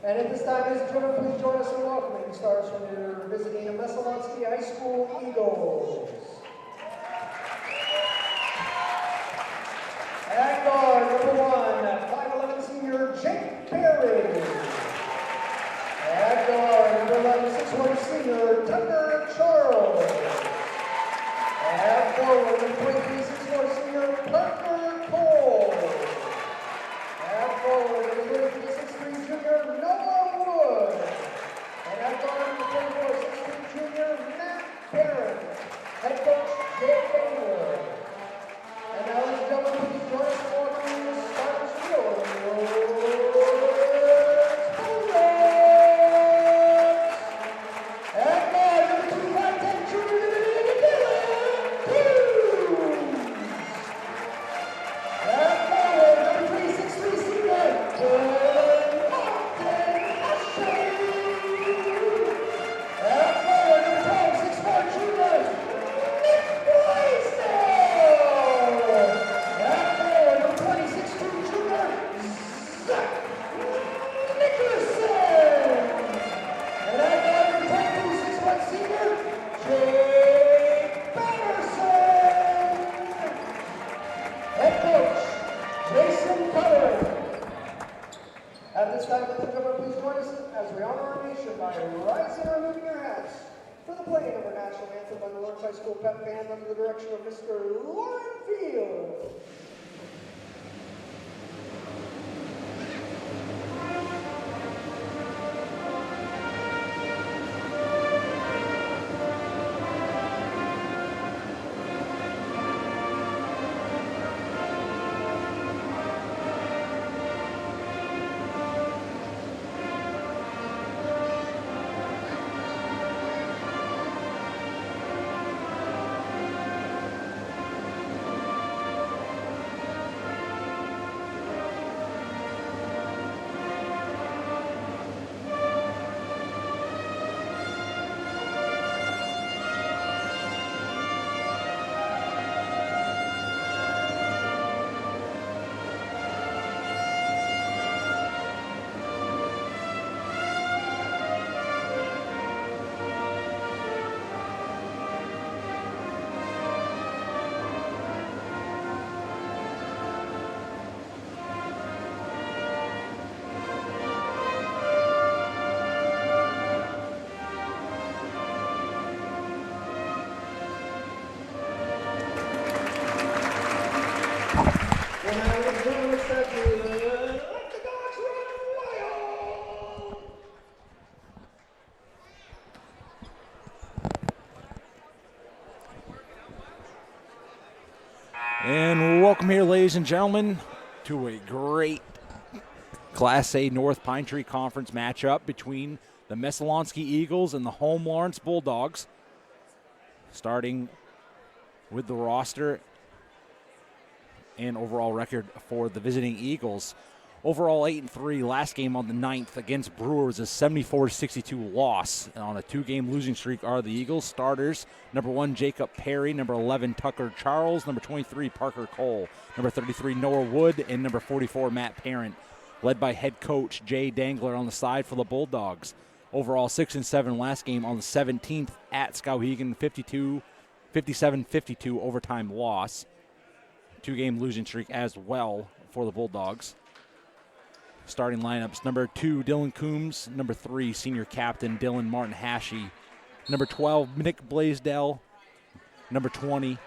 And at this time, ladies and gentlemen, please join us in welcoming stars from your visiting the Messalonskee Eagles. At guard, number 1, 5'11" senior Jake Perry. At guard, number 11, 6'1" senior Tucker Charles. At forward, number 23, 6'4" senior Parker Cole. At forward, number 23, 6'3" junior Noah Wood. And at guard, number 24, 6'3" junior Matt Barron. Head coach Jay Taylor. And now, ladies and gentlemen, please join us for the starters field. At guard, number 2, 5'10" junior Dylan Hughes. At forward, number 3, 6'3" senior Dylan Ashley. At forward, number 12, 6'4" junior Nick Blaisdell. At forward, number 26, junior Zach Nicholson. And at guard, number 22, 6'1" senior Jake Patterson. Head coach Jason Cutler. At this time, ladies and gentlemen, please join us as we honor our nation by rising and removing your hats for the playing of our national anthem by the Lawrence High School Pep Band under the direction of Mr. Lauren Field. And welcome here, ladies and gentlemen, to a great Class A North Pine Tree Conference matchup between the Messalonskee Eagles and the home Lawrence Bulldogs. Starting with the roster and overall record for the visiting Eagles. Overall 8-3, last game on the 9th against Brewers, a 74-62 loss. And on a 2-game losing streak are the Eagles starters. Number 1, Jacob Perry. Number 11, Tucker Charles. Number 23, Parker Cole. Number 33, Noah Wood. And number 44, Matt Parent. Led by head coach Jay Dangler on the side for the Bulldogs. Overall 6-7 last game on the 17th at Skowhegan, 57-52 overtime loss. 2-game losing streak as well for the Bulldogs. Starting lineups, number 2, Dylan Coombs. Number 3, senior captain Dylan Martin Hashey. Number 12, Nick Blaisdell. Number 20,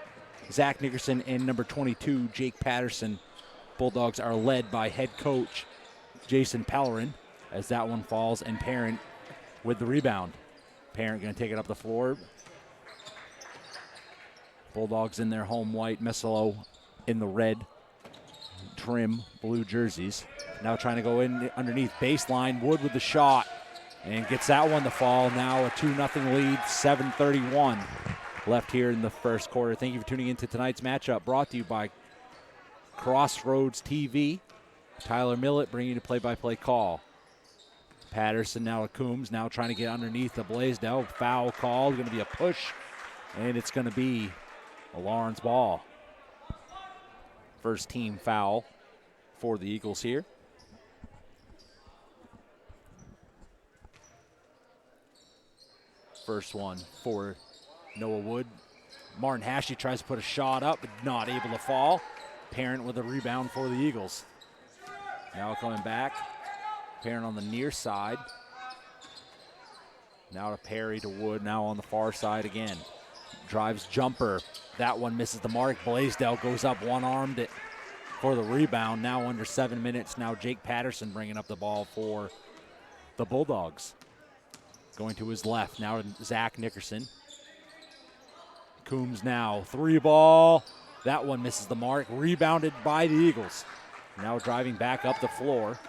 Zach Nickerson. And number 22, Jake Patterson. Bulldogs are led by head coach Jason Pellerin as that one falls, and Parent with the rebound. Parent going to take it up the floor. Bulldogs in their home white, Messalo in the red trim blue jerseys. Now trying to go in underneath baseline. Wood with the shot and gets that one to fall. Now a 2-0 lead, 7:31 left here in the first quarter. Thank you for tuning into tonight's matchup, brought to you by Crossroads TV. Tyler Millett bringing you the play-by-play call. Patterson now to Coombs, now trying to get underneath the Blaisdell. Foul called, going to be a push, and it's going to be a Lawrence ball. First team foul for the Eagles here. first one for Noah Wood. Martin Hashey tries to put a shot up, but not able to fall. Parent with a rebound for the Eagles. Now coming back. Parent on the near side. Now to Perry to Wood, now on the far side again. Drives jumper. That one misses the mark. Blaisdell goes up one-armed it for the rebound. Now under 7 minutes. Now Jake Patterson bringing up the ball for the Bulldogs. Going to his left. Now to Zach Nickerson. Coombs now. 3-ball. That one misses the mark. Rebounded by the Eagles. Now driving back up the floor.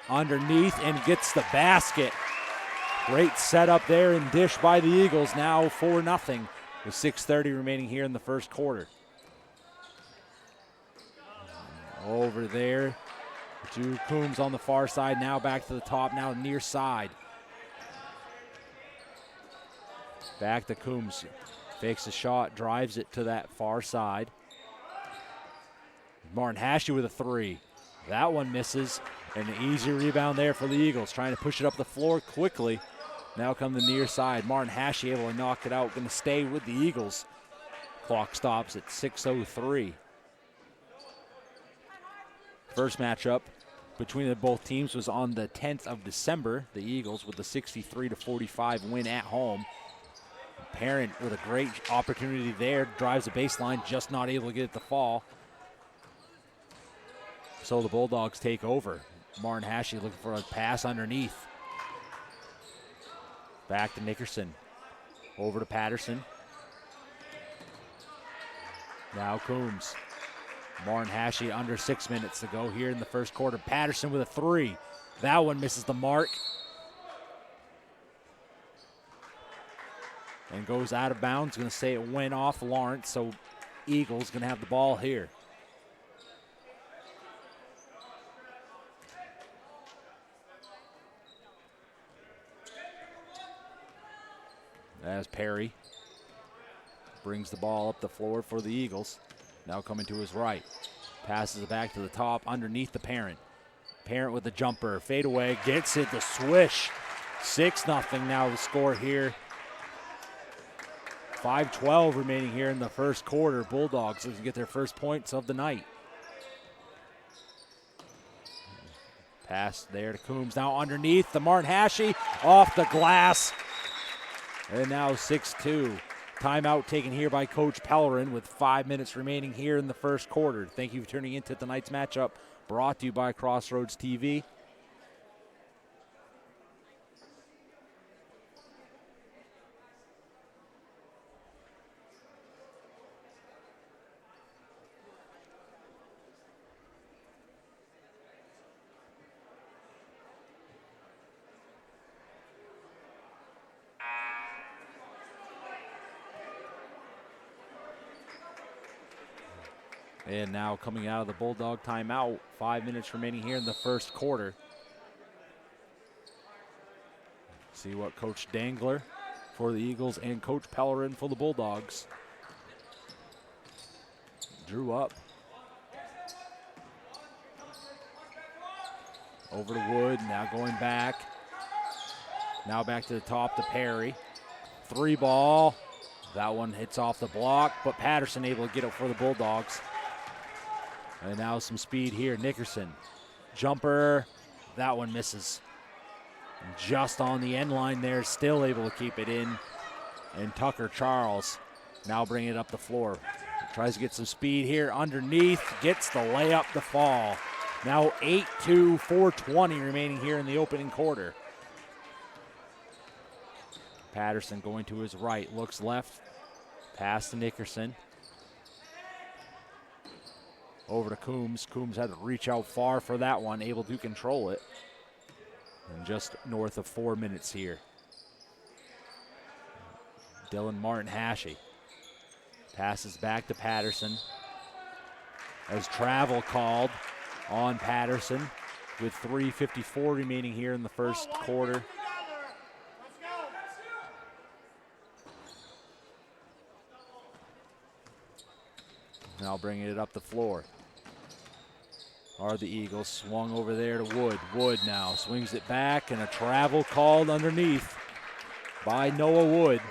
Underneath and gets the basket. Great setup there and dish by the Eagles. Now 4-0 with 6:30 remaining here in the first quarter. Over there to Coombs on the far side. Now back to the top. Now near side. Back to Coombs. Fakes a shot. Drives it to that far side. Martin Hashey with a 3. That one misses. And an easy rebound there for the Eagles. Trying to push it up the floor quickly. Now come the near side. Martin Hashey able to knock it out. Going to stay with the Eagles. Clock stops at 6:03. First matchup between the both teams was on the 10th of December. The Eagles with the 63-45 win at home. Parent with a great opportunity there. Drives the baseline, just not able to get it to fall. So the Bulldogs take over. Martin Hashey looking for a pass underneath. Back to Nickerson. Over to Patterson. Now Coombs. Martin Hashey under 6 minutes to go here in the first quarter. Patterson with a 3. That one misses the mark. And goes out of bounds. Going to say it went off Lawrence, so Eagles going to have the ball here. As Perry brings the ball up the floor for the Eagles. Now coming to his right. Passes it back to the top underneath the Parent. Parent with the jumper. Fade away. Gets it. The swish. 6-0 now the score here. 5:12 remaining here in the first quarter. Bulldogs looking to get their first points of the night. Pass there to Coombs. Now underneath the Martin Hashey. Off the glass. And now 6-2. Timeout taken here by Coach Pellerin with 5 minutes remaining here in the first quarter. Thank you for tuning in to tonight's matchup, brought to you by Crossroads TV. And now coming out of the Bulldog timeout, 5 minutes remaining here in the first quarter. See what Coach Dangler for the Eagles and Coach Pellerin for the Bulldogs drew up. Over to Wood, now going back. Now back to the top to Perry. 3-ball. That one hits off the block, but Patterson able to get it for the Bulldogs. And now some speed here. Nickerson. Jumper. That one misses. And just on the end line there, still able to keep it in. And Tucker Charles now bringing it up the floor. Tries to get some speed here underneath. Gets the layup to fall. Now 8-2, 4:20 remaining here in the opening quarter. Patterson going to his right. Looks left. Pass to Nickerson. Over to Coombs. Coombs had to reach out far for that one, able to control it. And just north of 4 minutes here. Dylan Martin Hashey passes back to Patterson. As travel called on Patterson with 3:54 remaining here in the first quarter. Now bringing it up the floor are the Eagles. Swung over there to Wood. Wood now swings it back, and a travel called underneath by Noah Wood.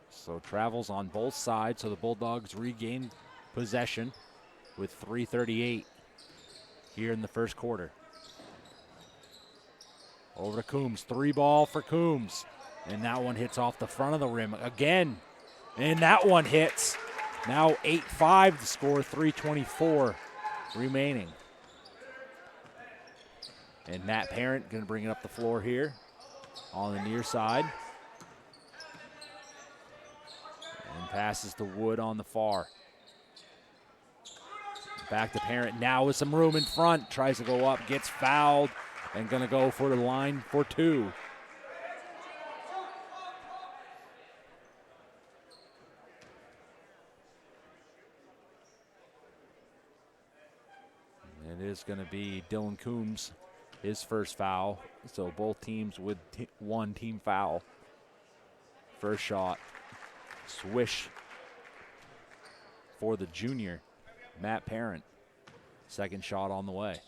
So travels on both sides, so the Bulldogs regain possession with 3:38 here in the first quarter. Over to Coombs, 3-ball for Coombs. And that one hits off the front of the rim again. And that one hits. Now 8-5 the score, 3:24 remaining. And Matt Parent gonna bring it up the floor here on the near side. And passes to Wood on the far. Back to Parent now with some room in front. Tries to go up, gets fouled, and gonna go for the line for two. It is gonna be Dylan Coombs, his first foul. So both teams with one team foul. First shot. Swish for the junior, Matt Parent. Second shot on the way.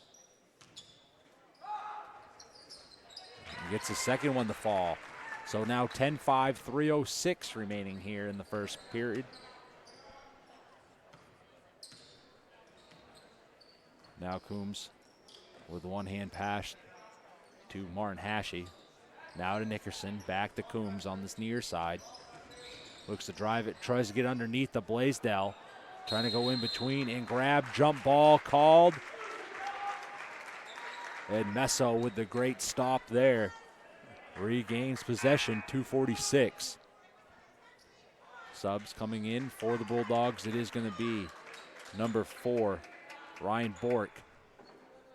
He gets the second one to fall. So now 10-5, 3:06 remaining here in the first period. Now Coombs with one hand pass to Martin Hashey. Now to Nickerson, back to Coombs on this near side. Looks to drive it, tries to get underneath the Blaisdell. Trying to go in between and grab, jump ball called. And Messo with the great stop there. Regains possession, 2:46. Subs coming in for the Bulldogs. It is going to be number 4, Ryan Bork,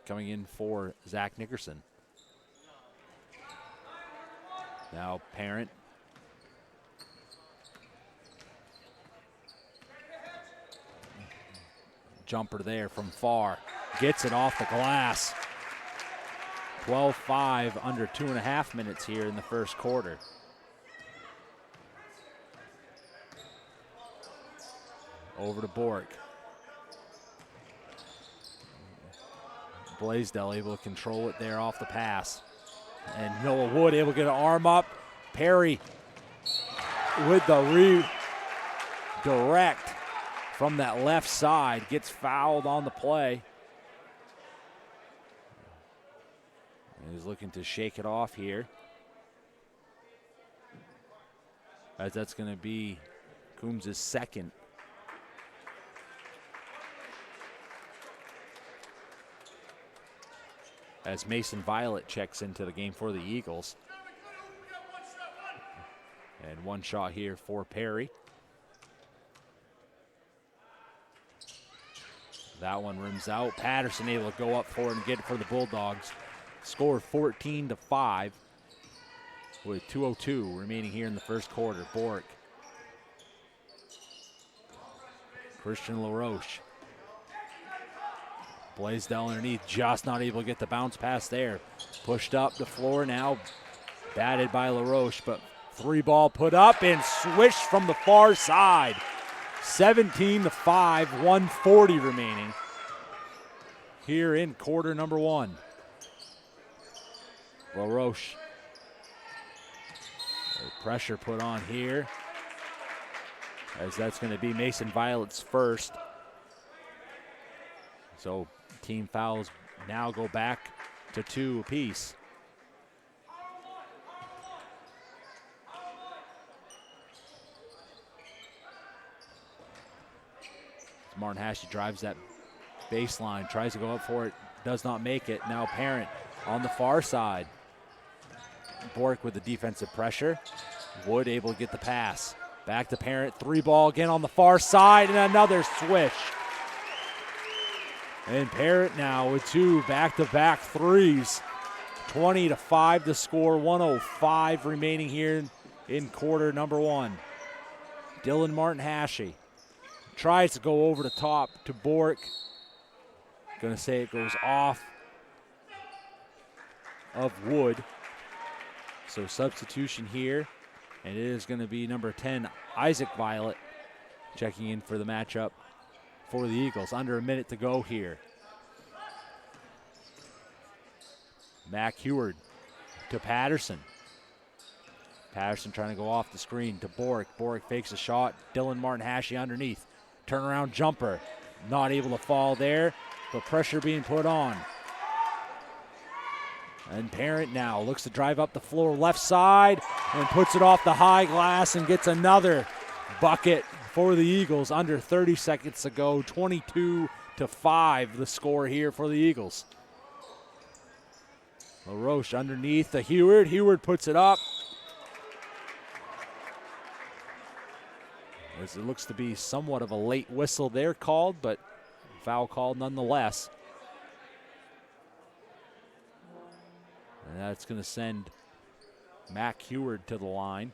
coming in for Zach Nickerson. Now Parent. Jumper there from far. Gets it off the glass. 12-5, under 2.5 minutes here in the first quarter. Over to Bork. Blaisdell able to control it there off the pass. And Noah Wood able to get an arm up. Perry with the redirect from that left side. Gets fouled on the play. And he's looking to shake it off here. As that's going to be Coombs' second. As Mason Violet checks into the game for the Eagles. And one shot here for Perry. That one rims out. Patterson able to go up for it and get it for the Bulldogs. Score 14-5 with 2:02 remaining here in the first quarter. Bork. Christian LaRoche. Blaisdell underneath, just not able to get the bounce pass there. Pushed up the floor now, batted by LaRoche, but 3-ball put up and swished from the far side. 17-5, 1:40 remaining here in quarter number 1. LaRoche. Pressure put on here, as that's going to be Mason Violet's first. So team fouls now go back to 2 apiece. Martin Hashey drives that baseline, tries to go up for it, does not make it. Now Parent on the far side. Bork with the defensive pressure. Wood able to get the pass. Back to Parent, 3-ball again on the far side, and another swish. And Parent now with 2 back-to-back threes. 20-5 to score, 1:05 remaining here in quarter number 1. Dylan Martin Hashey tries to go over the top to Bork. Gonna say it goes off of Wood. So substitution here, and it is gonna be number 10, Isaac Violet, checking in for the matchup for the Eagles. Under a minute to go here. Mac Heward to Patterson. Patterson trying to go off the screen to Boric. Boric fakes a shot. Dylan Martin-Hashey underneath. Turnaround jumper. Not able to fall there, but pressure being put on. And Parent now looks to drive up the floor left side and puts it off the high glass and gets another bucket for the Eagles. Under 30 seconds to go. 22-5 the score here for the Eagles. LaRoche underneath to Heward. Heward puts it up. As it looks to be somewhat of a late whistle there called, but foul called nonetheless. And that's going to send Mac Heward to the line.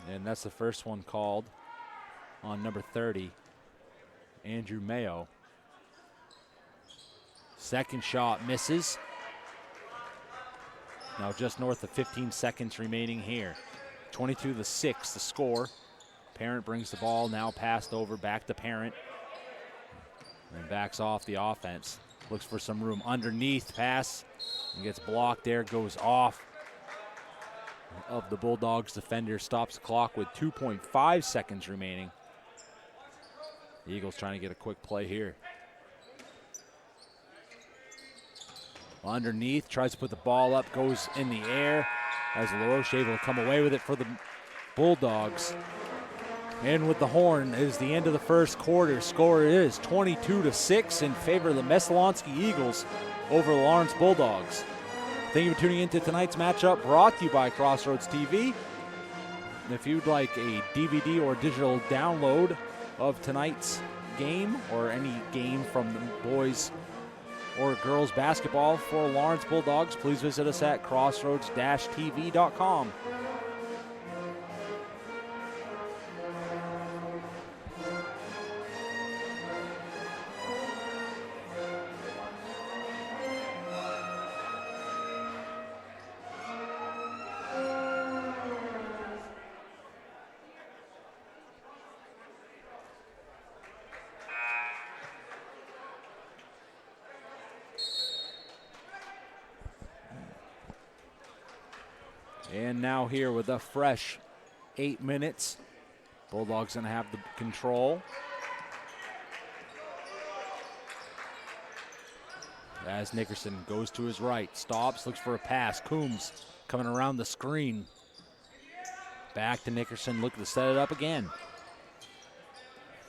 And that's the first one called on number 30, Andrew Mayo. Second shot misses. Now just north of 15 seconds remaining here. 22-6 the score. Parent brings the ball, now passed over, back to Parent. And backs off the offense. Looks for some room underneath, pass, and gets blocked there, goes off of the Bulldogs defender, stops the clock with 2.5 seconds remaining. The Eagles trying to get a quick play here. Underneath, tries to put the ball up, goes in the air as LaRoche able to come away with it for the Bulldogs. And with the horn is the end of the first quarter. Score is 22-6 in favor of the Messalonskee Eagles over the Lawrence Bulldogs. Thank you for tuning into tonight's matchup, brought to you by Crossroads TV. And if you'd like a DVD or digital download of tonight's game or any game from the boys or girls basketball for Lawrence Bulldogs, please visit us at crossroads-tv.com. And now here with a fresh 8 minutes. Bulldogs going to have the control. As Nickerson goes to his right, stops, looks for a pass. Coombs coming around the screen. Back to Nickerson, looking to set it up again.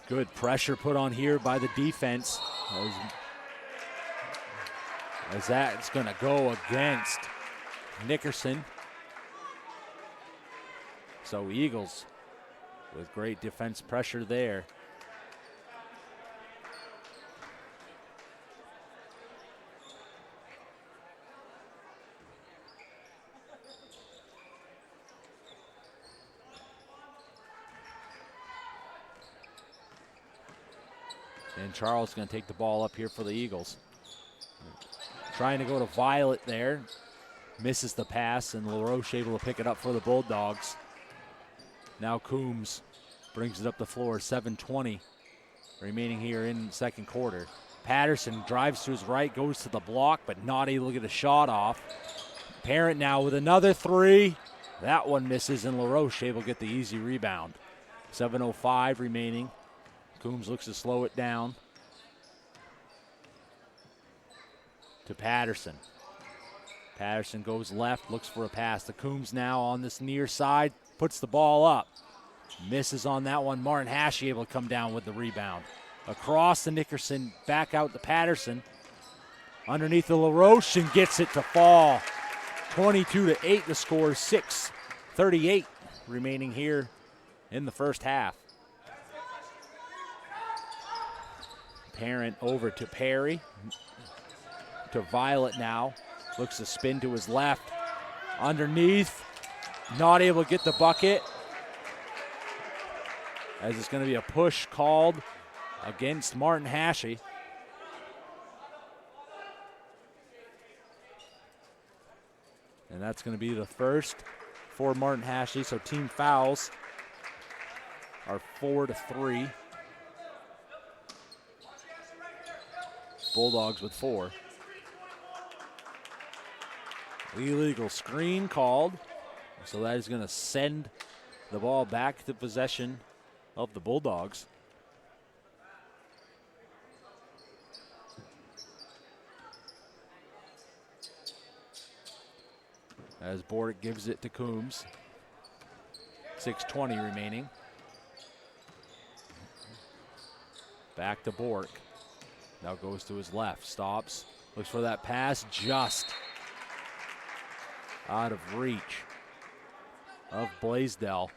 Good pressure put on here by the defense. As that's going to go against Nickerson. So Eagles with great defense pressure there. And Charles is going to take the ball up here for the Eagles. Trying to go to Violet there. Misses the pass, and LaRoche able to pick it up for the Bulldogs. Now Coombs brings it up the floor, 7:20 remaining here in the second quarter. Patterson drives to his right, goes to the block, but not able to get a shot off. Parent now with another three. That one misses, and LaRoche able to get the easy rebound. 7:05 remaining. Coombs looks to slow it down to Patterson. Patterson goes left, looks for a pass to Coombs now on this near side. Puts the ball up. Misses on that one. Martin-Hashey able to come down with the rebound. Across to Nickerson, back out to Patterson. Underneath the LaRoche and gets it to fall. 22-8 the score. 6:38 remaining here in the first half. Parent over to Perry. To Violet now. Looks to spin to his left. Underneath. Not able to get the bucket. As it's going to be a push called against Martin Hashey. And that's going to be the first for Martin Hashey. So team fouls are 4-3. Bulldogs with 4. Illegal screen called. So that is going to send the ball back to possession of the Bulldogs. As Bork gives it to Coombs. 6:20 remaining. Back to Bork. Now goes to his left, stops, looks for that pass, just out of reach of Blaisdell.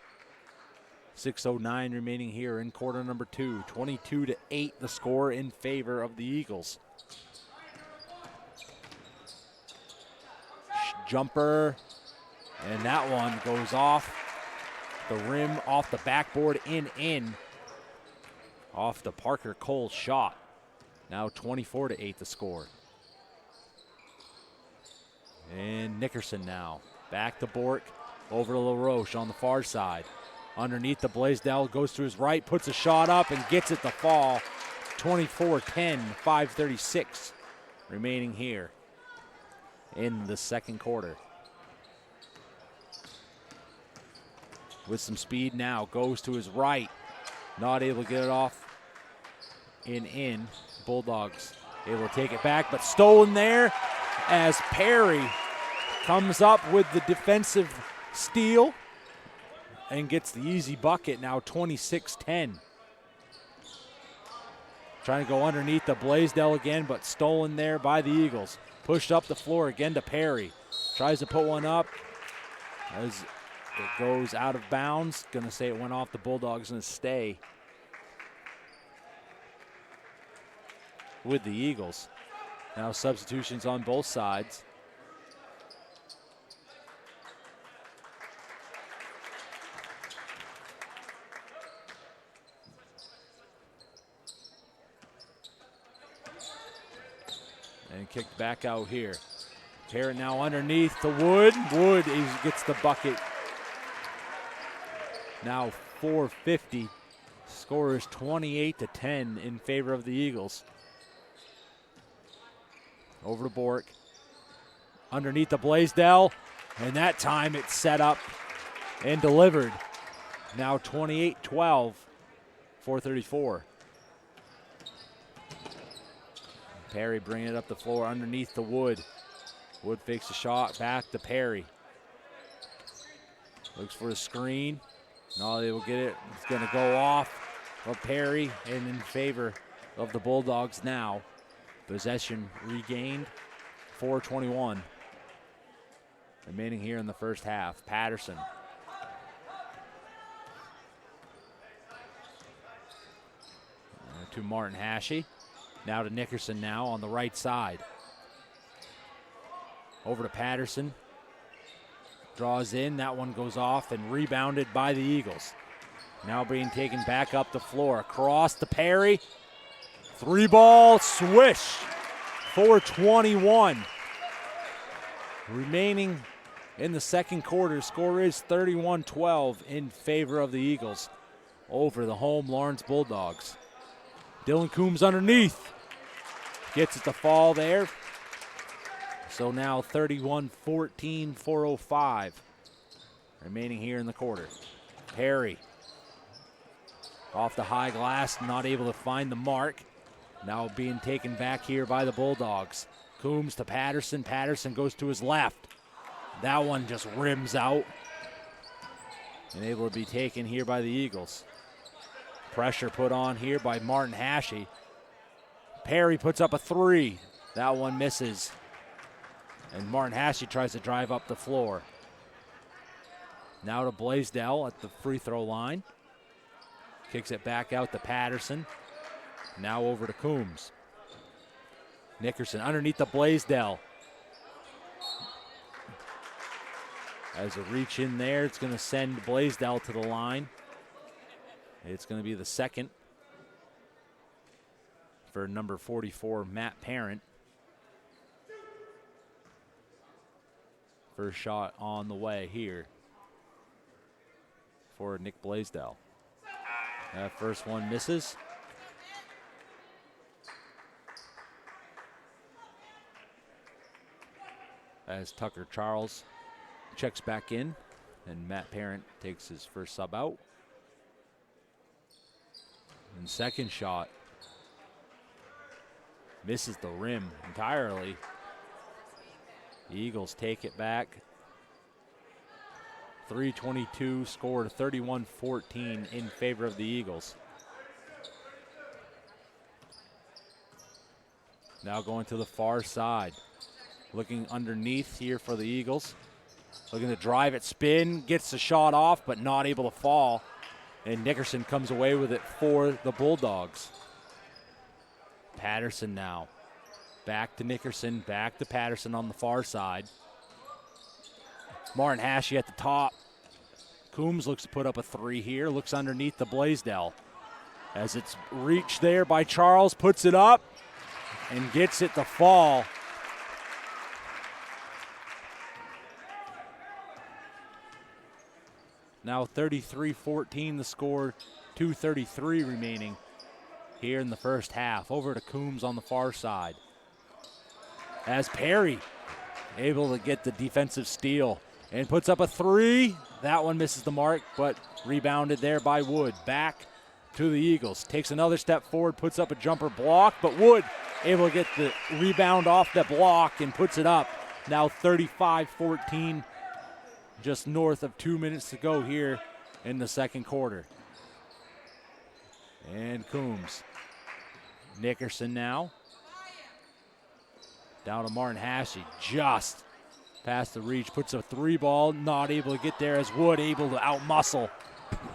6:09 remaining here in quarter number 2. 22-8 the score in favor of the Eagles. Jumper, and that one goes off the rim, off the backboard, in. Off the Parker Cole shot. Now 24-8 the score. And Nickerson now. Back to Bork, over to LaRoche on the far side. Underneath the Blaisdell, goes to his right, puts a shot up and gets it to fall. 24-10, 5:36 remaining here in the second quarter. With some speed now, goes to his right. Not able to get it off. In. Bulldogs able to take it back, but stolen there as Perry comes up with the defensive steal and gets the easy bucket. Now 26-10. Trying to go underneath the Blaisdell again, but stolen there by the Eagles. Pushed up the floor again to Perry. Tries to put one up as it goes out of bounds. Gonna say it went off the Bulldogs and stay with the Eagles. Now substitutions on both sides. And kicked back out here. Parrott now underneath to Wood. Wood gets the bucket. Now 4:50. Score is 28-10 in favor of the Eagles. Over to Bork. Underneath the Blaisdell. And that time it's set up and delivered. Now 28-12. 4:34. Perry bringing it up the floor underneath the Wood. Wood fakes a shot, back to Perry. Looks for a screen. No, they will get it. It's going to go off of Perry and in favor of the Bulldogs now. Possession regained. 4:21 remaining here in the first half. Patterson. To Martin Hashey. Now to Nickerson now on the right side. Over to Patterson. Draws in. That one goes off and rebounded by the Eagles. Now being taken back up the floor. Across to Perry. 3-ball swish. 4:21 remaining in the second quarter. Score is 31-12 in favor of the Eagles over the home Lawrence Bulldogs. Dylan Coombs underneath. Gets it to fall there. So now 31-14, 4:05 remaining here in the quarter. Perry off the high glass, not able to find the mark. Now being taken back here by the Bulldogs. Coombs to Patterson. Patterson goes to his left. That one just rims out. And able to be taken here by the Eagles. Pressure put on here by Martin Hashey. Perry puts up a 3. That one misses. And Martin Hashey tries to drive up the floor. Now to Blaisdell at the free throw line. Kicks it back out to Patterson. Now over to Coombs. Nickerson underneath the Blaisdell. As a reach in there, it's going to send Blaisdell to the line. It's going to be the second for number 44, Matt Parent. First shot on the way here for Nick Blaisdell. That first one misses. As Tucker Charles checks back in, and Matt Parent takes his first sub out. And second shot misses the rim entirely. The Eagles take it back. 3:22 scored, 31-14 in favor of the Eagles. Now going to the far side. Looking underneath here for the Eagles. Looking to drive it, spin, gets the shot off, but not able to fall. And Nickerson comes away with it for the Bulldogs. Patterson now. Back to Nickerson, back to Patterson on the far side. Martin Hashey at the top. Coombs looks to put up a three here, looks underneath the Blaisdell. As it's reached there by Charles, puts it up and gets it to fall. Now 33-14 the score, 2:33 remaining here in the first half. Over to Coombs on the far side. As Perry able to get the defensive steal and puts up a three. That one misses the mark, but rebounded there by Wood. Back to the Eagles. Takes another step forward, puts up a jumper block, but Wood able to get the rebound off the block and puts it up. Now 35-14. Just north of 2 minutes to go here in the second quarter. And Coombs. Nickerson now. Down to Martin Hashey. Just past the reach. Puts a three ball. Not able to get there as Wood able to outmuscle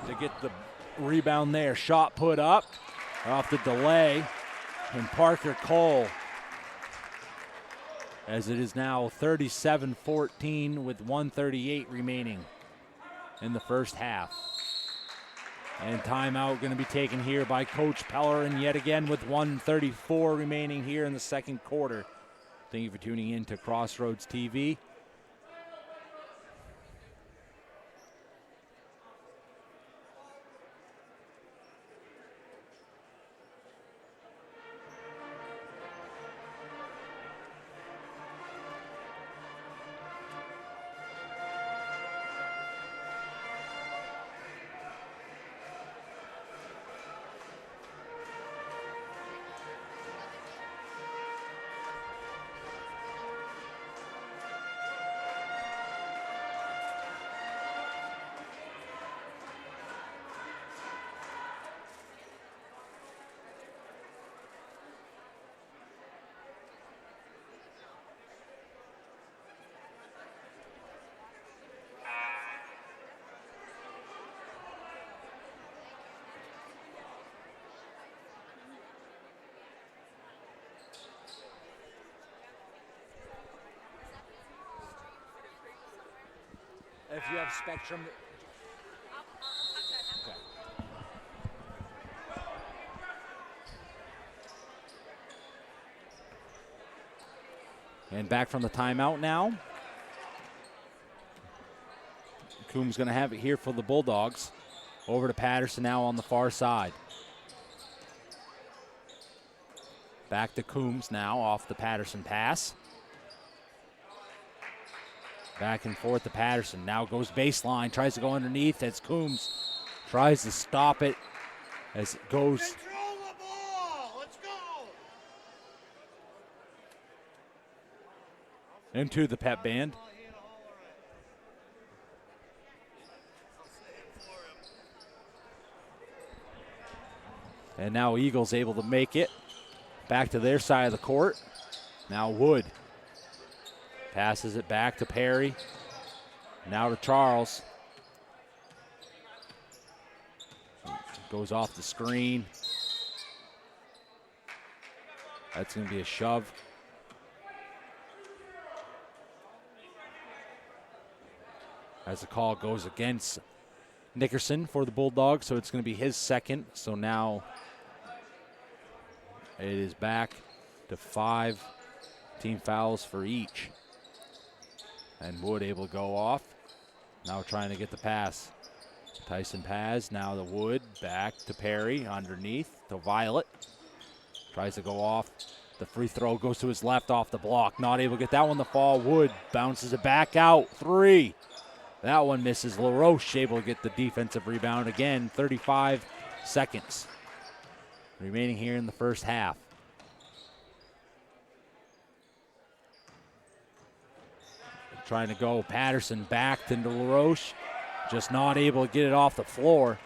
to get the rebound there. Shot put up off the delay. And Parker Cole, as it is now 37-14 with 1:38 remaining in the first half. And timeout going to be taken here by Coach Pellerin yet again with 1:34 remaining here in the second quarter. Thank you for tuning in to Crossroads TV. If you have Spectrum. Okay. And back from the timeout now. Coombs going to have it here for the Bulldogs. Over to Patterson now on the far side. Back to Coombs now off the Patterson pass. Back and forth to Patterson. Now goes baseline. Tries to go underneath as Coombs tries to stop it as it goes. Control the ball. Let's go. Into the pep band. And now Eagles able to make it back to their side of the court. Now Wood passes it back to Perry. Now to Charles. Goes off the screen. That's going to be a shove. As the call goes against Nickerson for the Bulldogs, so it's going to be his second. So now It is back to 5 team fouls for each. And Wood able to go off. Now trying to get the pass. Tyson Paz, now to Wood, back to Perry, underneath to Violet. Tries to go off. The free throw goes to his left off the block. Not able to get that one to fall. Wood bounces it back out. 3. That one misses. LaRoche able to get the defensive rebound again. 35 seconds remaining here in the first half. Trying to go Patterson back into LaRoche. Just not able to get it off the floor.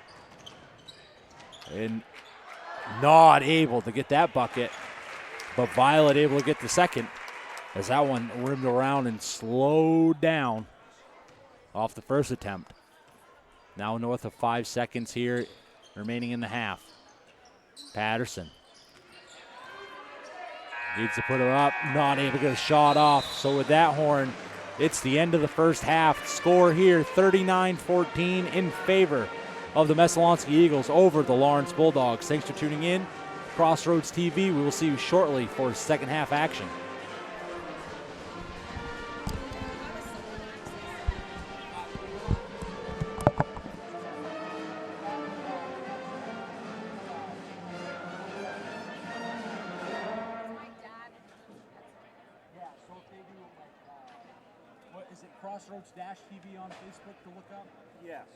And not able to get that bucket. But Violet able to get the second as that one rimmed around and slowed down off the first attempt. Now north of 5 seconds here remaining in the half. Patterson needs to put her up. Not able to get a shot off. So with that horn, it's the end of the first half. Score here, 39-14 in favor of the Messalonskee Eagles over the Lawrence Bulldogs. Thanks for tuning in. Crossroads TV. We will see you shortly for second half action. Crossroads-TV on Facebook to look up? Yes.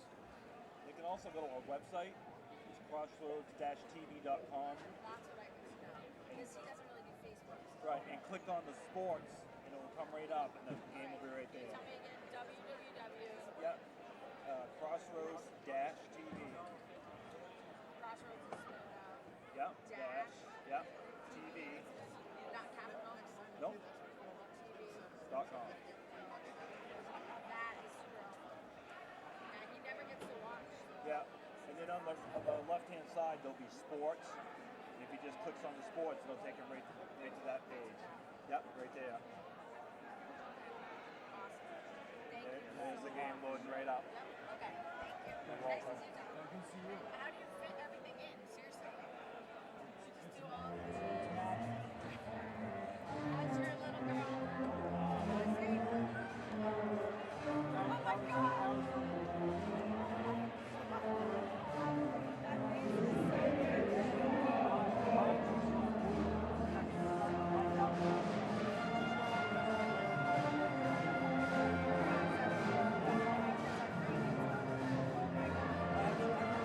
You can also go to our website. It's crossroads-tv.com. That's what I need to know. Because he doesn't really do Facebook. Right, and click on the sports, and it will come right up, and the game will be right there. Tell me again, www. Yep. Crossroads-TV. Crossroads is spelled out. Yep. Dash. Yep. TV. Not capital letters. Nope. TV. .com. That is true. And he never gets to watch. Yeah. And then on the left-hand side, there'll be sports. And if he just clicks on the sports, it'll take him right to that page. Yep, right there. Awesome. Thank you. And there's the game loading right up. Yep. Okay. Thank you. You're Nice welcome. to see you. How do you fit everything in? Seriously. You just do all this. How's your little girl? Oh my God.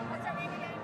What's her name again?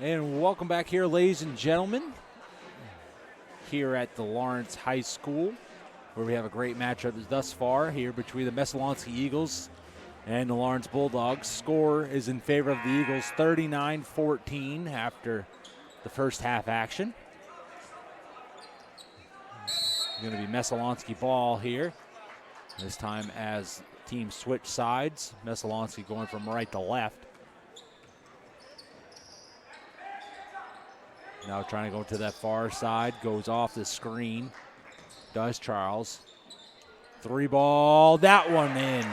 And welcome back here, ladies and gentlemen, here at the Lawrence High School, where we have a great matchup thus far here between the Messalonskee Eagles and the Lawrence Bulldogs. Score is in favor of the Eagles, 39-14 after the first half action. Going to be Messalonskee ball here. This time as teams switch sides. Messalonskee going from right to left. Now trying to go to that far side. Goes off the screen. Does Charles. 3 ball. That one in.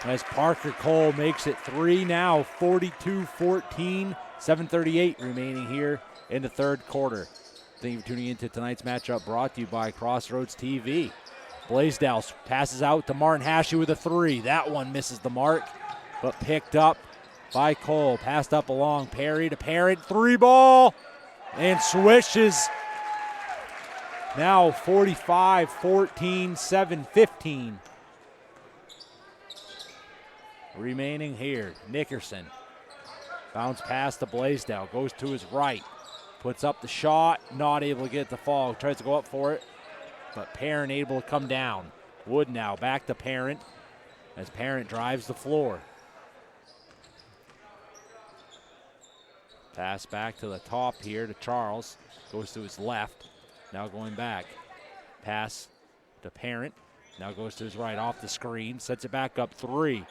As Parker Cole makes it 3 now. 42-14. 7:38 remaining here in the third quarter. Thank you for tuning into tonight's matchup, brought to you by Crossroads TV. Blaisdell passes out to Martin Hashey with a 3. That one misses the mark, but picked up by Cole. Passed up along Perry to Parent. 3 ball. And swishes. Now 45-14, 7:15 remaining here. Nickerson. Bounce pass to Blaisdell. Goes to his right. Puts up the shot. Not able to get the fall. Tries to go up for it. But Parent able to come down. Wood now back to Parent as Parent drives the floor. Pass back to the top here to Charles. Goes to his left. Now going back. Pass to Parent. Now goes to his right off the screen. Sets it back up 3.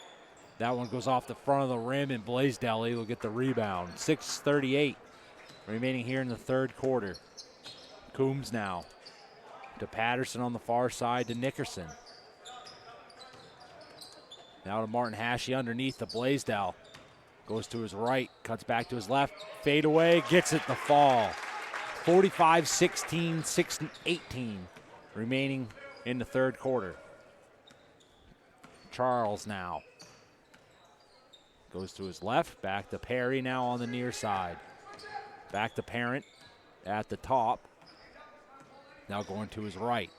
That one goes off the front of the rim, and Blaisdell able to get the rebound. 6:38 remaining here in the third quarter. Coombs now to Patterson on the far side to Nickerson. Now to Martin Hashey underneath to Blaisdell. Goes to his right, cuts back to his left, fade away, gets it the fall. 45-16, 6-18 remaining in the third quarter. Charles now goes to his left, back to Perry now on the near side. Back to Parent at the top. Now going to his right.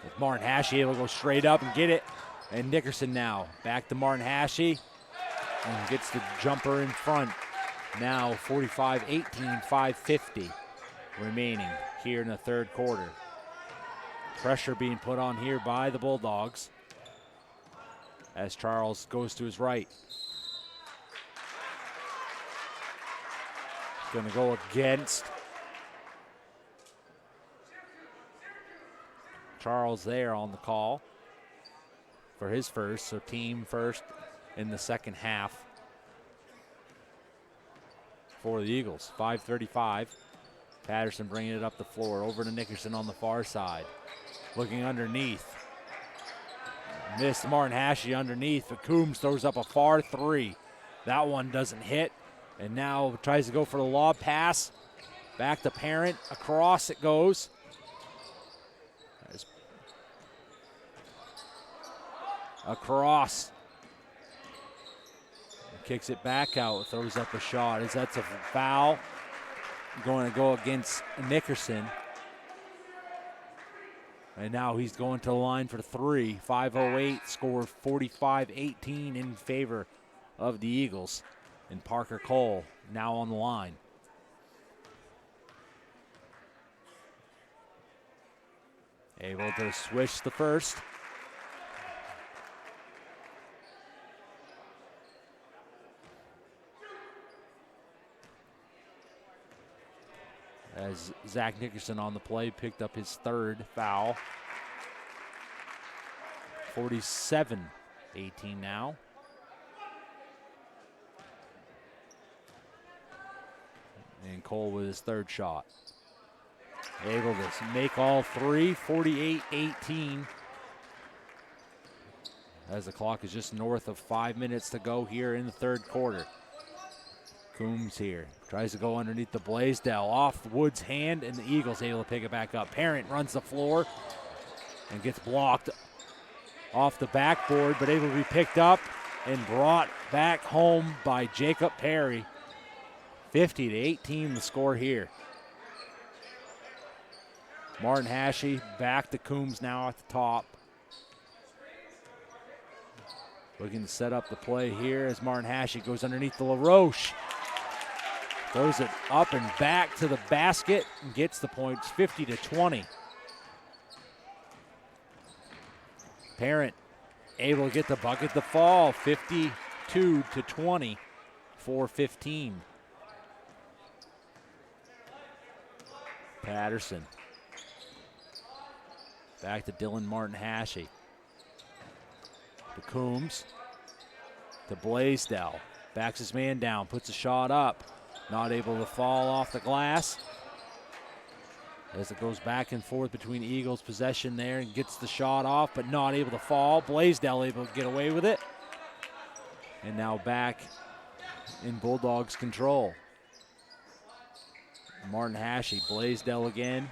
With Martin Hashey able to go straight up and get it. And Nickerson now back to Martin Hashey. And gets the jumper in front. Now 45-18, 5:50 remaining here in the third quarter. Pressure being put on here by the Bulldogs as Charles goes to his right. Going to go against Charles there on the call for his first, so team first in the second half for the Eagles. 5:35. Patterson bringing it up the floor over to Nickerson on the far side. Looking underneath. Missed Martin Hashey underneath, but Coombs throws up a far 3. That one doesn't hit, and now tries to go for the lob pass. Back to Parent, across it goes. Across. Kicks it back out, throws up a shot. That's a foul. Going to go against Nickerson. And now he's going to the line for 3. 5:08, score 45-18 in favor of the Eagles. And Parker Cole now on the line. Able to swish the first. As Zach Nickerson on the play picked up his 3rd foul. 47-18 now. And Cole with his 3rd shot. Able to make all 3, 48-18. As the clock is just north of 5 minutes to go here in the third quarter. Coombs here, tries to go underneath the Blaisdell, off Wood's hand, and the Eagles able to pick it back up. Parent runs the floor and gets blocked off the backboard, but able to be picked up and brought back home by Jacob Perry. 50-18 the score here. Martin Hashey back to Coombs now at the top. Looking to set up the play here as Martin Hashey goes underneath the LaRoche. Throws it up and back to the basket and gets the points, 50-20. Parent able to get the bucket to fall, 52-20, 4:15. Patterson. Back to Dylan Martin-Hashey. To Coombs. To Blaisdell. Backs his man down, puts a shot up. Not able to fall off the glass. As it goes back and forth between Eagles possession there and gets the shot off, but not able to fall. Blaisdell able to get away with it. And now back in Bulldogs control. Martin-Hashey, Blaisdell again.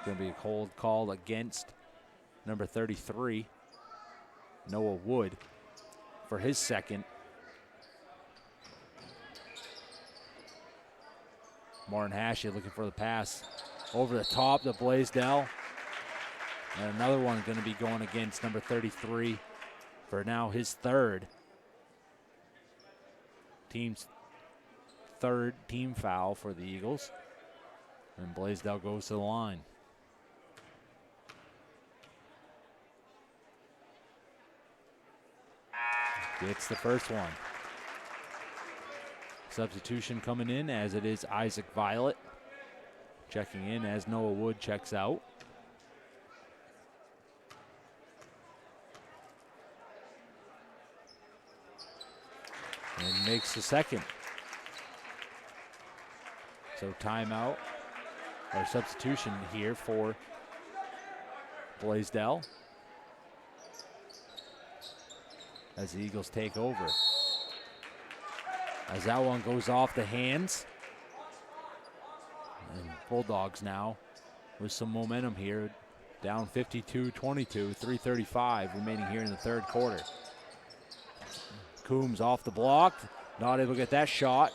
Going to be a cold call against number 33, Noah Wood, for his second. Martin-Hashey looking for the pass over the top to Blaisdell. And another one going to be going against number 33 for now his third. Team's third team foul for the Eagles. And Blaisdell goes to the line. Gets the first one. Substitution coming in as it is Isaac Violet. Checking in as Noah Wood checks out. And makes the second. So timeout, or substitution here for Blaisdell as the Eagles take over. As that one goes off the hands. And Bulldogs now with some momentum here. Down 52-22, 3:35 remaining here in the third quarter. Coombs off the block, not able to get that shot,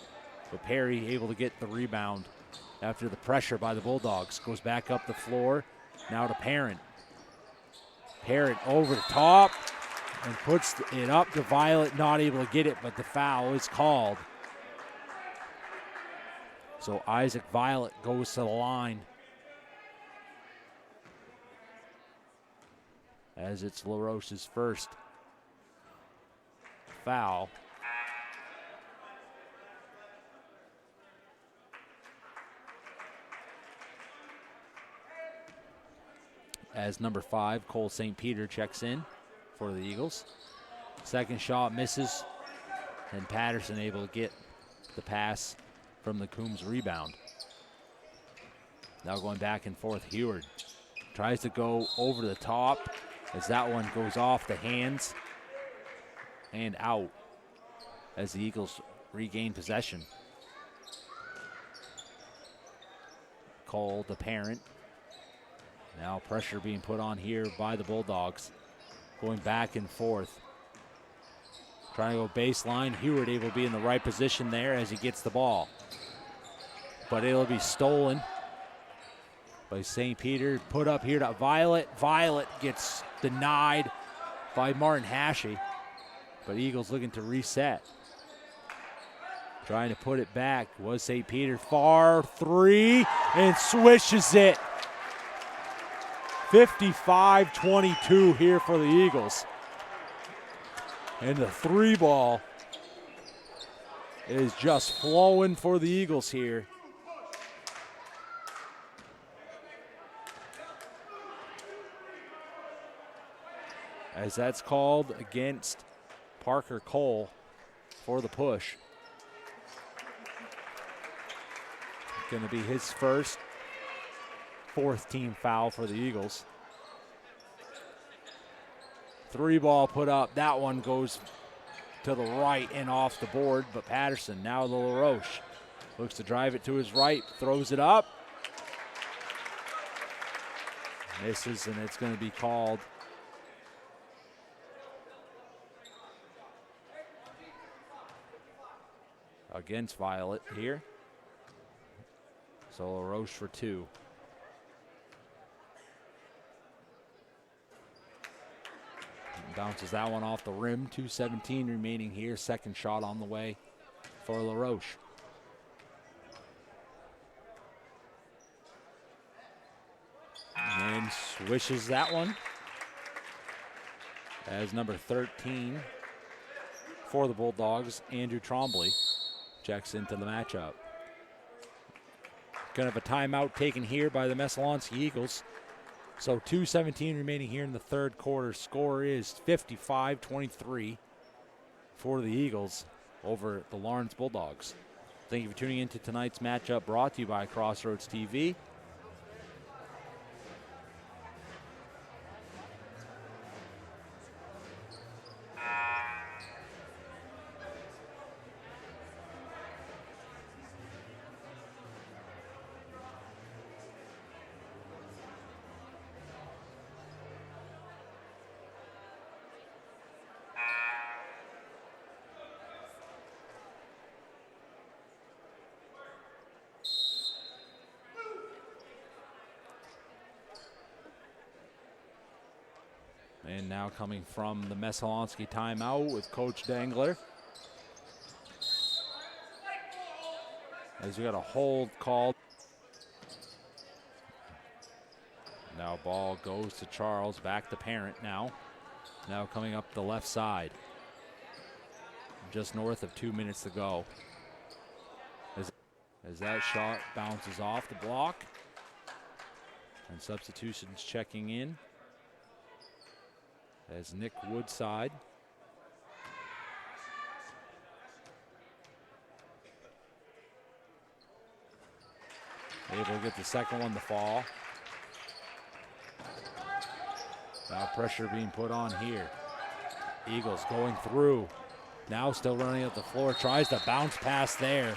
but Perry able to get the rebound after the pressure by the Bulldogs. Goes back up the floor, now to Parent. Parent over the top and puts it up to Violet, not able to get it, but the foul is called. So Isaac Violet goes to the line. As it's LaRoche's first foul. As number 5, Cole St. Peter checks in for the Eagles. Second shot misses, and Patterson able to get the pass from the Coombs rebound. Now going back and forth, Heward tries to go over the top as that one goes off the hands and out as the Eagles regain possession. Cole, the Parent. Now pressure being put on here by the Bulldogs. Going back and forth. Trying to go baseline. Heward able to be in the right position there as he gets the ball. But it'll be stolen by St. Peter. Put up here to Violet. Violet gets denied by Martin-Hashey. But Eagles looking to reset. Trying to put it back was St. Peter. Far three and swishes it. 55-22 here for the Eagles. And the three ball is just flowing for the Eagles here. As that's called against Parker Cole for the push. Going to be his first, fourth team foul for the Eagles. Three ball put up. That one goes to the right and off the board, but Patterson, now the LaRoche, looks to drive it to his right, throws it up. Misses, and it's going to be called against Violet here. So LaRoche for two. Bounces that one off the rim. 2:17 remaining here. Second shot on the way for LaRoche. And swishes that one. As number 13 for the Bulldogs, Andrew Trombley, checks into the matchup. Gonna have a timeout taken here by the Messalonskee Eagles. So 2:17 remaining here in the third quarter. Score is 55-23 for the Eagles over the Lawrence Bulldogs. Thank you for tuning into tonight's matchup, brought to you by Crossroads TV. And now coming from the Messalonskee timeout with Coach Dangler. As we got a hold called. Now ball goes to Charles, back to Parent now. Now coming up the left side. Just north of 2 minutes to go. As that shot bounces off the block. And substitutions checking in. As Nick Woodside able to get the second one to fall. Now pressure being put on here. Eagles going through. Now still running up the floor. Tries to bounce pass there.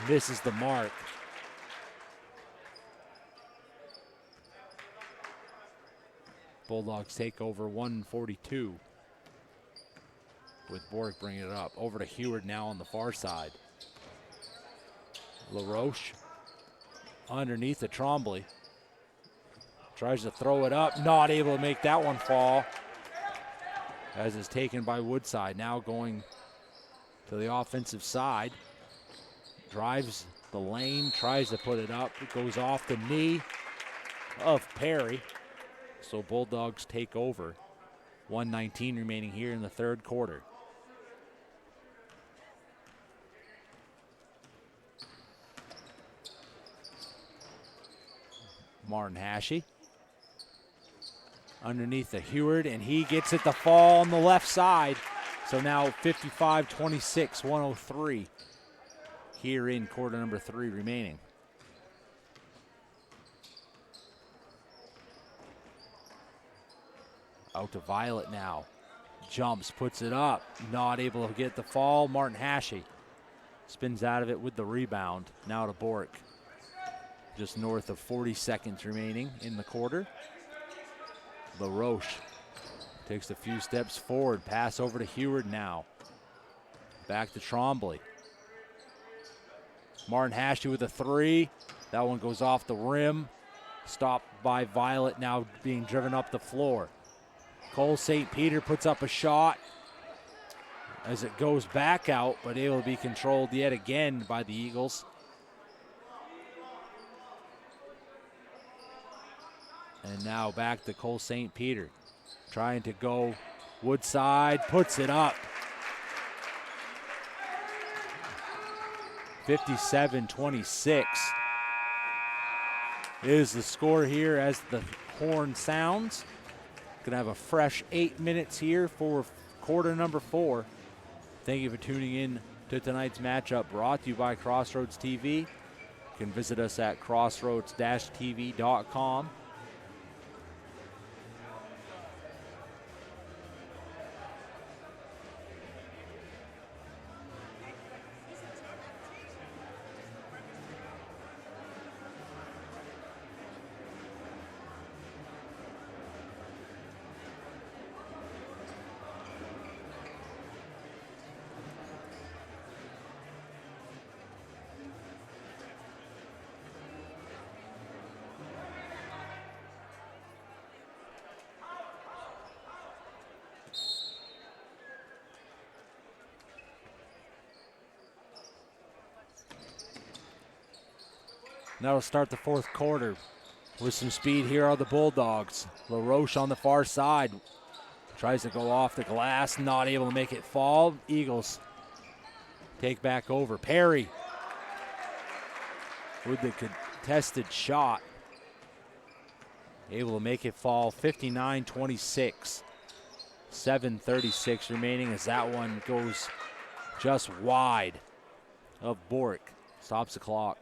Misses the mark. Bulldogs take over 142 with Bork bringing it up. Over to Heward now on the far side. LaRoche underneath the Trombley. Tries to throw it up, not able to make that one fall. As is taken by Woodside. Now going to the offensive side. Drives the lane, tries to put it up. It goes off the knee of Perry. So Bulldogs take over. 1:19 remaining here in the third quarter. Martin Hashey underneath the Heward, and he gets it to fall on the left side. So now 55-26, 103 here in quarter number 3 remaining. Out to Violet now. Jumps, puts it up. Not able to get the fall. Martin Hashey spins out of it with the rebound. Now to Bork. Just north of 40 seconds remaining in the quarter. LaRoche takes a few steps forward. Pass over to Heward now. Back to Trombley. Martin Hashey with a 3. That one goes off the rim. Stopped by Violet, now being driven up the floor. Cole St. Peter puts up a shot as it goes back out, but able to be controlled yet again by the Eagles. And now back to Cole St. Peter. Trying to go Woodside, puts it up. 57-26 is the score here as the horn sounds. Gonna have a fresh 8 minutes here for quarter number 4. Thank you for tuning in to tonight's matchup, brought to you by Crossroads TV. You can visit us at crossroads-tv.com. That'll start the fourth quarter. With some speed here are the Bulldogs. LaRoche on the far side. Tries to go off the glass, not able to make it fall. Eagles take back over. Perry with the contested shot. Able to make it fall 59-26. 7:36 remaining as that one goes just wide of Bork. Stops the clock.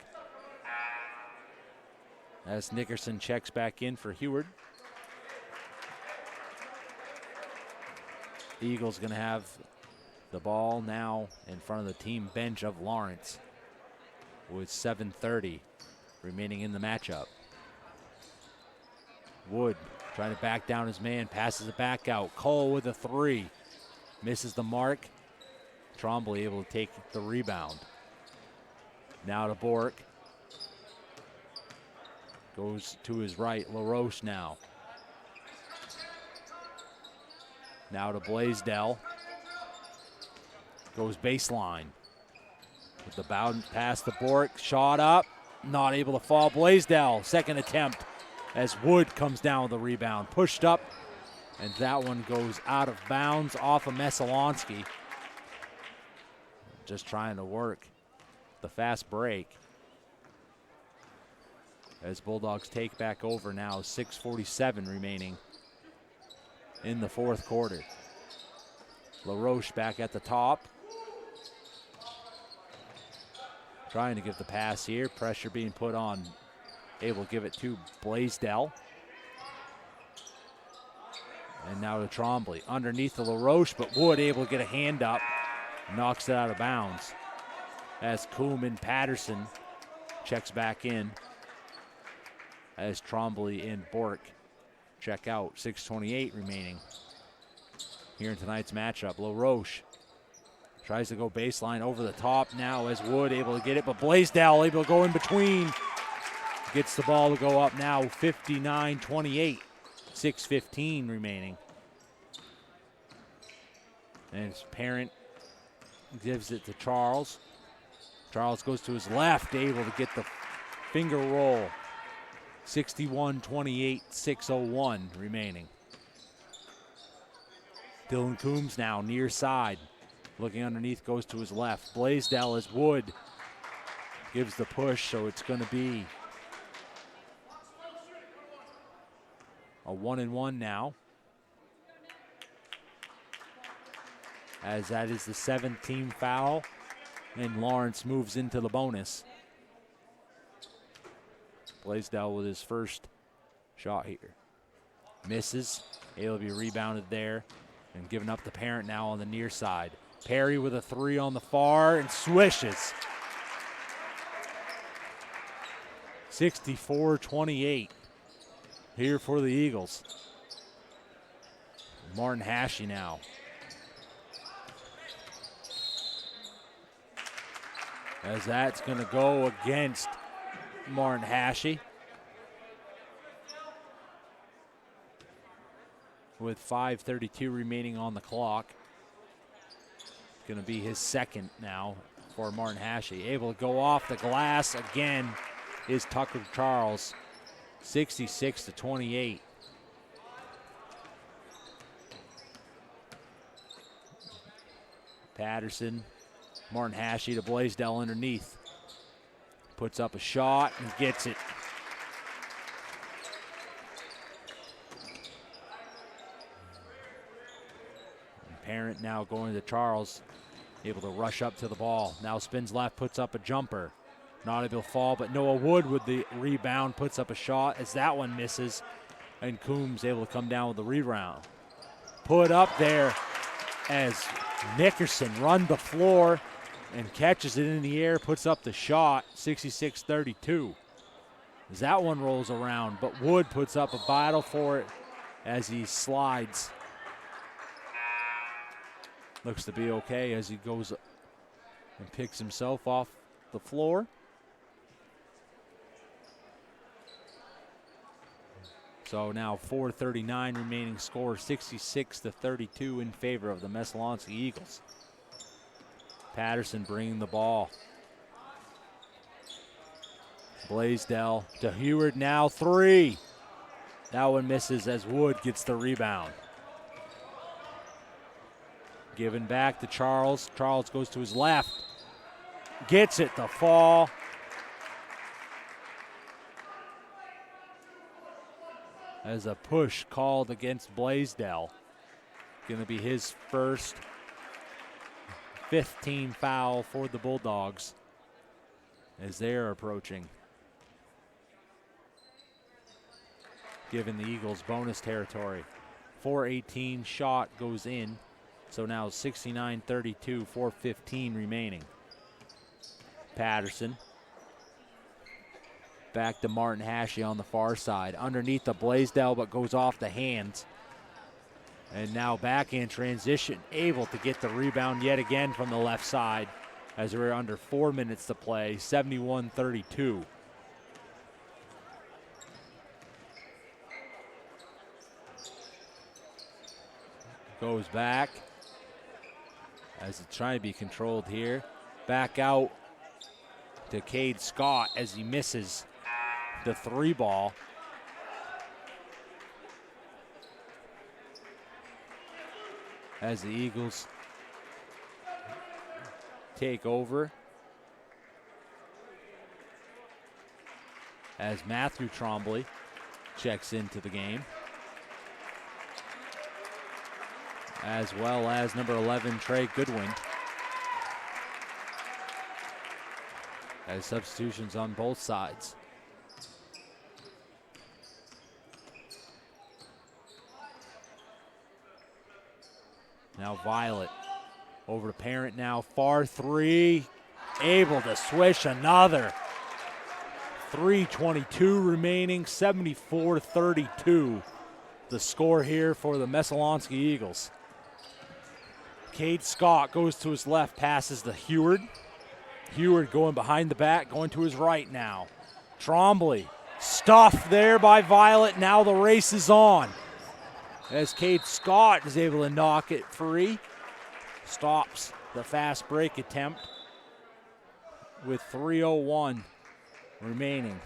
As Nickerson checks back in for Heward. The Eagles going to have the ball now in front of the team bench of Lawrence with 7:30 remaining in the matchup. Wood trying to back down his man, passes it back out. Cole with a three. Misses the mark. Trombley able to take the rebound. Now to Bork. Goes to his right, LaRoche now. Now to Blaisdell. Goes baseline. With the bound pass to Bork, shot up, not able to fall. Blaisdell, second attempt as Wood comes down with the rebound. Pushed up, and that one goes out of bounds off of Messalonskee. Just trying to work the fast break. As Bulldogs take back over now, 6:47 remaining in the fourth quarter. LaRoche back at the top. Trying to give the pass here. Pressure being put on. Able to give it to Blaisdell. And now to Trombley. Underneath the LaRoche, but Wood able to get a hand up. Knocks it out of bounds. As Coombe and Patterson checks back in. As Trombley and Bork check out. 6:28 remaining here in tonight's matchup. LaRoche tries to go baseline over the top now as Wood able to get it, but Blaisdell able to go in between. Gets the ball to go up now, 59-28. 6:15 remaining. And his parent gives it to Charles. Charles goes to his left, able to get the finger roll. 61-28, 6:01 remaining. Dylan Coombs now near side. Looking underneath, goes to his left. Blaisdell as Wood gives the push, so it's going to be a 1-and-1 now. As that is the 7th team foul, and Lawrence moves into the bonus. Blaisdell with his first shot here. Misses, able to be rebounded there and given up to Parent now on the near side. Perry with a three on the far and swishes. 64-28 here for the Eagles. Martin Hashey now. As that's going to go against Martin Hashey. With 5:32 remaining on the clock. Going to be his second now for Martin Hashey. Able to go off the glass again is Tucker Charles. 66-28. Patterson, Martin Hashey to Blaisdell underneath. Puts up a shot and gets it. And Parent now going to Charles. Able to rush up to the ball. Now spins left, puts up a jumper. Not able to fall, but Noah Wood with the rebound puts up a shot as that one misses. And Coombs able to come down with the rebound. Put up there as Nickerson run the floor and catches it in the air, puts up the shot, 66-32. As that one rolls around, but Wood puts up a battle for it as he slides. Looks to be okay as he goes and picks himself off the floor. So now 4:39 remaining score, 66-32 in favor of the Messalonskee Eagles. Patterson bringing the ball. Blaisdell to Heward, now 3. That one misses as Wood gets the rebound. Given back to Charles. Charles goes to his left. Gets it to fall. As a push called against Blaisdell. Going to be his first 15 foul for the Bulldogs as they're approaching. Giving the Eagles bonus territory. 4:18 shot goes in. So now 69-32, 4:15 remaining. Patterson. Back to Martin Hashey on the far side. Underneath the Blaisdell, but goes off the hands. And now back in transition, able to get the rebound yet again from the left side as we're under 4 minutes to play, 71-32. Goes back as it's trying to be controlled here. Back out to Cade Scott as he misses the 3 ball. As the Eagles take over. As Matthew Trombley checks into the game. As well as number 11, Trey Goodwin. As substitutions on both sides. Now Violet over to Parent now, far 3. Able to swish another. 3:22 remaining, 74-32. The score here for the Messalonskee Eagles. Cade Scott goes to his left, passes to Heward. Heward going behind the back, going to his right now. Trombley stuffed there by Violet. Now the race is on. As Cade Scott is able to knock it free. Stops the fast break attempt with 3:01 remaining.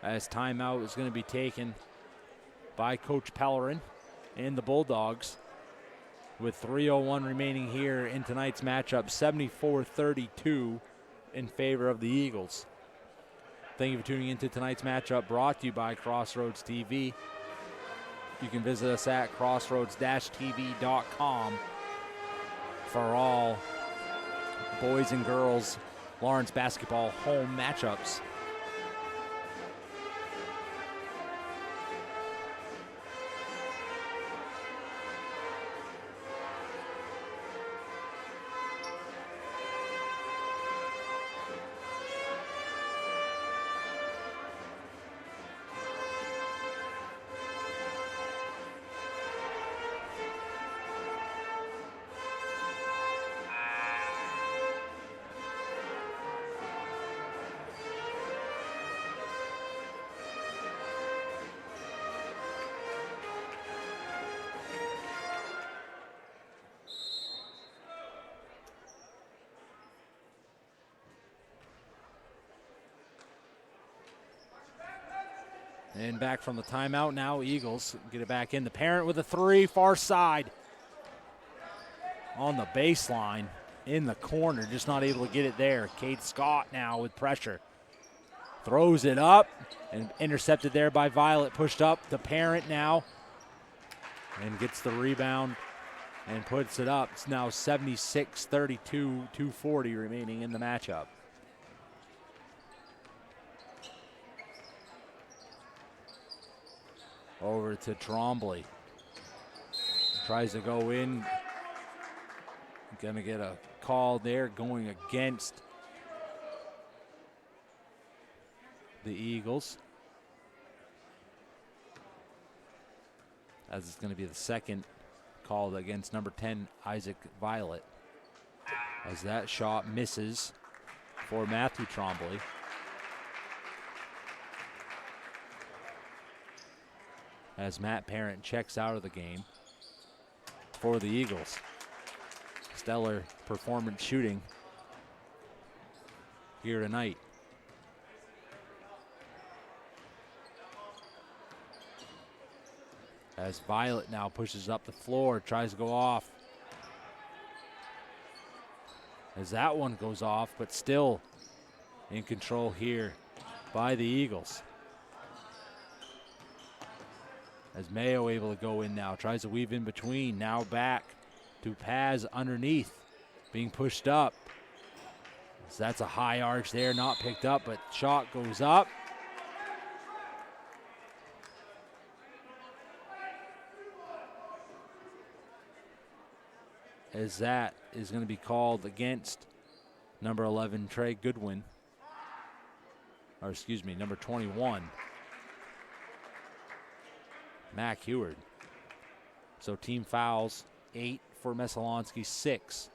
As timeout is going to be taken by Coach Pellerin and the Bulldogs with 3:01 remaining here in tonight's matchup, 74-32 in favor of the Eagles. Thank you for tuning into tonight's matchup, brought to you by Crossroads TV. You can visit us at crossroads-tv.com for all boys and girls Lawrence basketball home matchups. And back from the timeout now, Eagles get it back in. The Parent with a 3, far side. On the baseline, in the corner, just not able to get it there. Cade Scott now with pressure. Throws it up and intercepted there by Violet. Pushed up, the Parent now. And gets the rebound and puts it up. It's now 76-32, 2:40 remaining in the matchup. Over to Trombley. Tries to go in. Gonna get a call there going against the Eagles. As it's gonna be the second called against number 10, Isaac Violet. As that shot misses for Matthew Trombley. As Matt Parent checks out of the game for the Eagles. stellar performance shooting here tonight. As Violet now pushes up the floor, tries to go off. As that one goes off, but still in control here by the Eagles. As Mayo able to go in now, tries to weave in between, now back to Paz underneath, being pushed up. So that's a high arch there, not picked up, but shot goes up. As that is going to be called against number 11, Trey Goodwin. Or excuse me, number 21, Mac Heward. So team fouls, 8 for Messalonskee, 6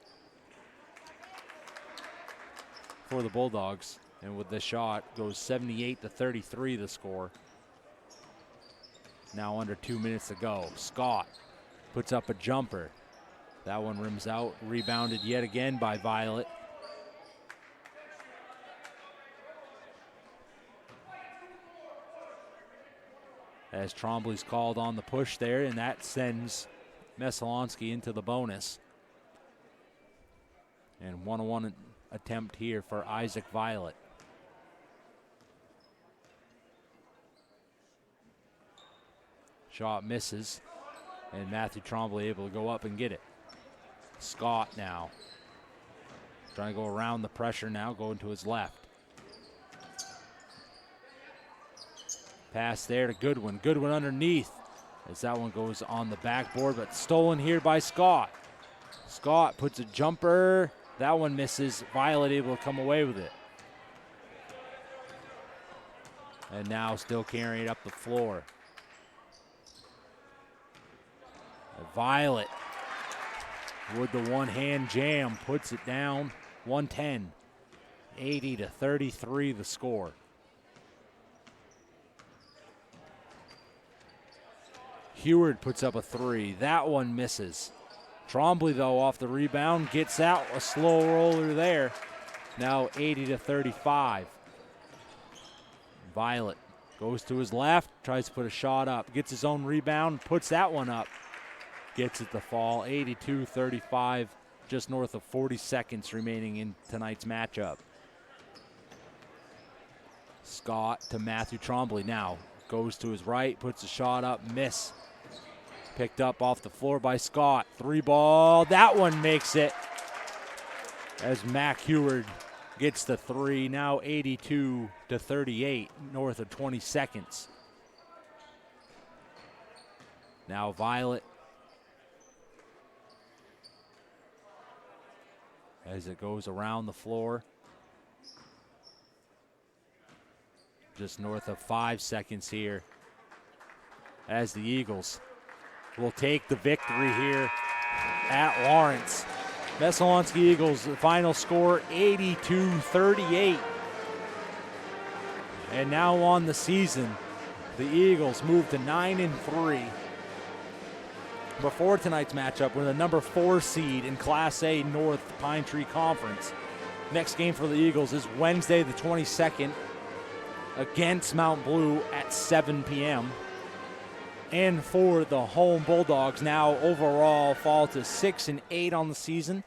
for the Bulldogs. And with the shot, goes 78-33 the score. Now under 2 minutes to go. Scott puts up a jumper. That one rims out, rebounded yet again by Violet. As Trombley's called on the push there, and that sends Messalonskee into the bonus. And 1-on-1 attempt here for Isaac Violet. Shot misses, and Matthew Trombley able to go up and get it. Scott now trying to go around the pressure now, going to his left. Pass there to Goodwin. Goodwin underneath as that one goes on the backboard, but stolen here by Scott. Scott puts a jumper. That one misses. Violet able to come away with it. And now still carrying it up the floor. Violet with the one-hand jam puts it down. 110, 80-33 the score. Heward puts up a three. That one misses. Trombley, though, off the rebound, gets out a slow roller there. Now 80-35. Violet goes to his left, tries to put a shot up, gets his own rebound, puts that one up. Gets it to fall. 82-35, just north of 40 seconds remaining in tonight's matchup. Scott to Matthew Trombley now. Goes to his right, puts a shot up, miss. Picked up off the floor by Scott. Three ball, that one makes it. As Mac Heward gets the three, now 82-38, north of 20 seconds. Now Violet. As it goes around the floor. Just north of 5 seconds here. As the Eagles will take the victory here at Lawrence. Messalonskee Eagles, the final score 82-38. And now on the season, the Eagles move to 9-3. Before tonight's matchup, we're the number 4 seed in Class A North Pine Tree Conference. Next game for the Eagles is Wednesday the 22nd against Mount Blue at 7 p.m. And for the home Bulldogs, now overall fall to 6-8 on the season.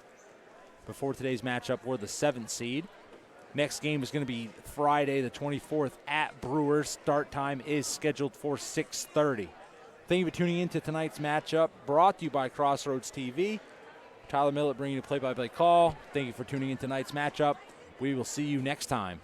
Before today's matchup, we're the 7th seed. Next game is going to be Friday the 24th at Brewers. Start time is scheduled for 6:30. Thank you for tuning in to tonight's matchup, brought to you by Crossroads TV. Tyler Millett bringing you a play-by-play call. Thank you for tuning in tonight's matchup. We will see you next time.